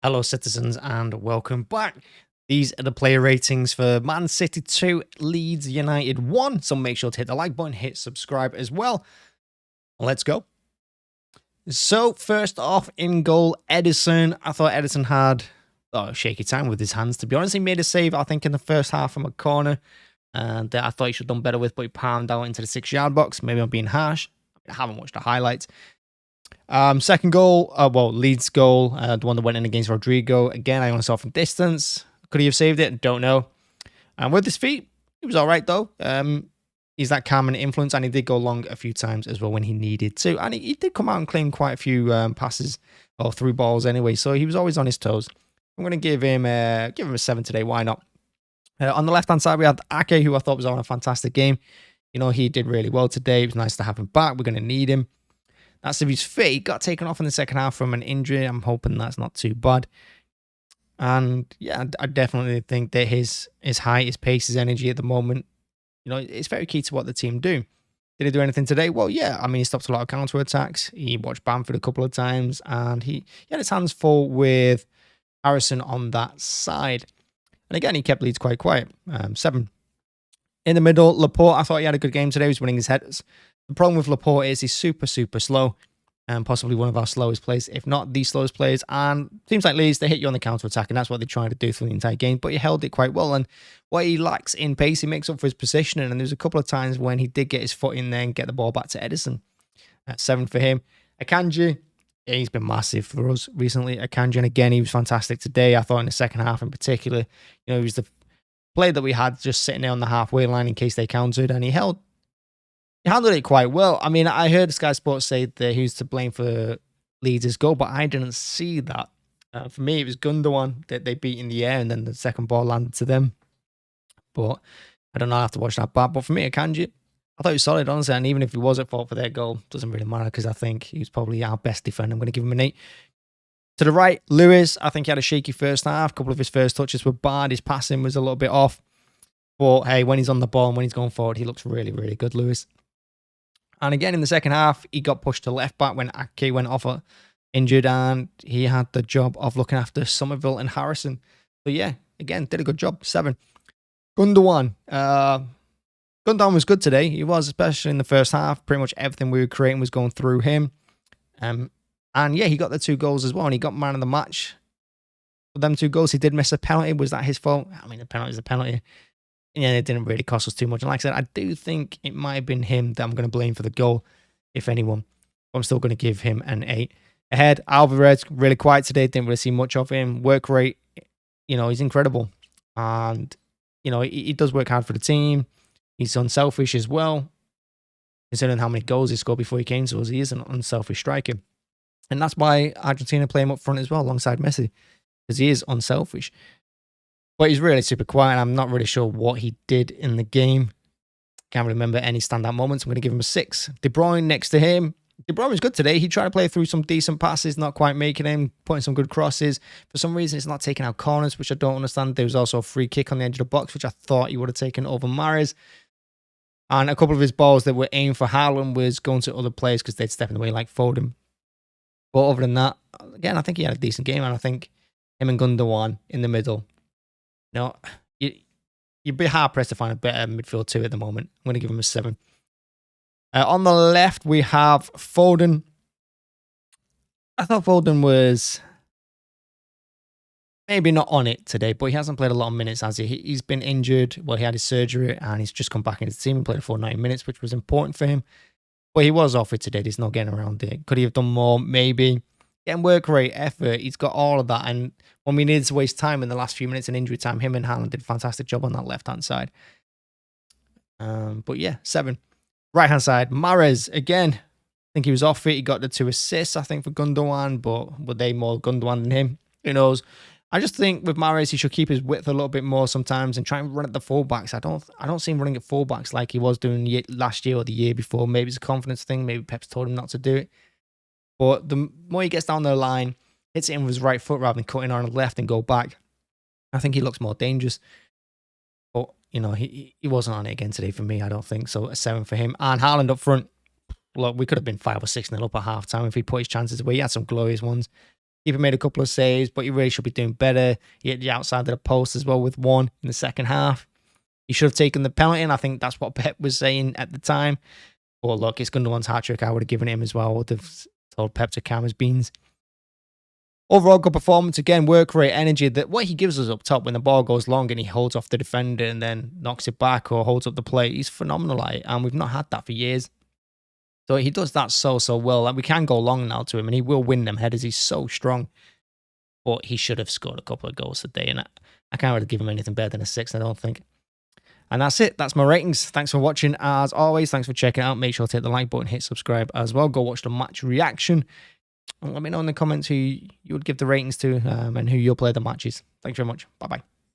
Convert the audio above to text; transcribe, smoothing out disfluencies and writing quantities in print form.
Hello, citizens, and welcome back. These are the player ratings for Man City 2, Leeds United 1. So make sure to hit the like button, hit subscribe as well. Let's go. So, first off, in goal, Edison. I thought Edison had a shaky time with his hands, to be honest. He made a save, I think, in the first half from a corner. And I thought he should have done better with, but he palmed out into the 6-yard box. Maybe I'm being harsh. I haven't watched the highlights. Second goal, Leeds goal, the one that went in against Rodrigo. Again, I only saw from distance. Could he have saved it? Don't know. With his feet, he was all right though. He's that calming influence, and he did go long a few times as well when he needed to. And he did come out and claim quite a few passes or through balls anyway, so he was always on his toes. I'm going to give him a 7 today. Why not? On the left-hand side, we had Ake, who I thought was on a fantastic game. You know, he did really well today. It was nice to have him back. We're going to need him. That's if he's fit. He got taken off in the second half from an injury. I'm hoping that's not too bad. And yeah, I definitely think that his height, his pace, his energy at the moment, you know, it's very key to what the team do. Did he do anything today? Well, yeah. I mean, he stopped a lot of counter attacks. He watched Bamford a couple of times, and he had his hands full with Harrison on that side. And again, he kept Leeds quite quiet. 7. In the middle, Laporte, I thought he had a good game today. He was winning his headers. The problem with Laporte is he's super, super slow, and possibly one of our slowest players, if not the slowest players. And teams like Leeds, they hit you on the counter-attack, and that's what they're trying to do through the entire game. But he held it quite well, and what he lacks in pace, he makes up for his positioning. And there's a couple of times when he did get his foot in there and get the ball back to Edison. 7 for him. Akanji, he's been massive for us recently. Akanji, and again, he was fantastic today. I thought in the second half in particular, you know, he was the player that we had just sitting there on the halfway line in case they countered, and he handled it quite well. I mean, I heard Sky Sports say that he was to blame for Leeds' goal, but I didn't see that. For me, it was Gundo that they beat in the air, and then the second ball landed to them. But I don't know, I have to watch that back. But for me, Akanji, I thought he was solid, honestly. And even if he was at fault for their goal, doesn't really matter because I think he was probably our best defender. I'm going to give him an 8. To the right, Lewis, I think he had a shaky first half. A couple of his first touches were bad. His passing was a little bit off. But hey, when he's on the ball and when he's going forward, he looks really, really good, Lewis. And again, in the second half, he got pushed to left back when Ake went off injured, and he had the job of looking after Somerville and Harrison. So yeah, again, did a good job. 7. Gundogan. Gundogan was good today. He was, especially in the first half. Pretty much everything we were creating was going through him. And yeah, he got the 2 goals as well, and he got man of the match. For them 2 goals, he did miss a penalty. Was that his fault? I mean, the penalty is a penalty. Yeah, it didn't really cost us too much. And like I said, I do think it might have been him that I'm going to blame for the goal, if anyone. But I'm still going to give him an 8. Ahead, Alvarez, really quiet today. Didn't really see much of him. Work rate, you know, he's incredible. And, you know, he does work hard for the team. He's unselfish as well. Considering how many goals he scored before he came to us, he is an unselfish striker. And that's why Argentina play him up front as well, alongside Messi. Because he is unselfish. But he's really super quiet, and I'm not really sure what he did in the game. Can't remember any standout moments. I'm going to give him a 6. De Bruyne next to him. De Bruyne was good today. He tried to play through some decent passes, not quite making them, putting some good crosses. For some reason, it's not taking out corners, which I don't understand. There was also a free kick on the edge of the box, which I thought he would have taken over Mahrez. And a couple of his balls that were aimed for Haaland was going to other players because they'd step in the way like Foden. But other than that, again, I think he had a decent game, and I think him and Gundogan in the middle. No, you'd be hard-pressed to find a better midfield 2 at the moment. I'm going to give him a 7. On the left, we have Foden. I thought Foden was maybe not on it today, but he hasn't played a lot of minutes, has he? He's been injured. Well, he had his surgery, and he's just come back into the team and played a full 90 minutes, which was important for him. But he was off it today. There's no getting around it. Could he have done more? Maybe. Getting work rate, effort, he's got all of that. And when we needed to waste time in the last few minutes in injury time, him and Haaland did a fantastic job on that left-hand side. But yeah, 7. Right-hand side, Mahrez, again, I think he was off it. He got the 2 assists, I think, for Gundogan, but were they more Gundogan than him? Who knows? I just think with Mahrez, he should keep his width a little bit more sometimes and try and run at the fullbacks. I don't see him running at fullbacks like he was doing last year or the year before. Maybe it's a confidence thing. Maybe Pep's told him not to do it. But the more he gets down the line, hits it in with his right foot rather than cutting on the left and go back, I think he looks more dangerous. But, you know, he wasn't on it again today for me, I don't think. So a 7 for him. And Haaland up front, look, we could have been 5 or 6 nil up at half time if he put his chances away. He had some glorious ones. Keeper made a couple of saves, but he really should be doing better. He hit the outside of the post as well with one in the second half. He should have taken the penalty, and I think that's what Pep was saying at the time. But look, it's Gundogan's hat-trick. I would have given it him as well. I would have told Pep to calm his beans. Overall, good performance. Again, work rate, energy. That what he gives us up top when the ball goes long and he holds off the defender and then knocks it back or holds up the play, he's phenomenal. And we've not had that for years. So he does that so well. Like, we can go long now to him, and he will win them headers. He's so strong. But he should have scored a couple of goals today, and I can't really give him anything better than a 6, I don't think. And that's it. That's my ratings. Thanks for watching, as always. Thanks for checking out. Make sure to hit the like button, hit subscribe as well. Go watch the match reaction. And let me know in the comments who you would give the ratings to and who you'll play the matches. Thanks very much. Bye-bye.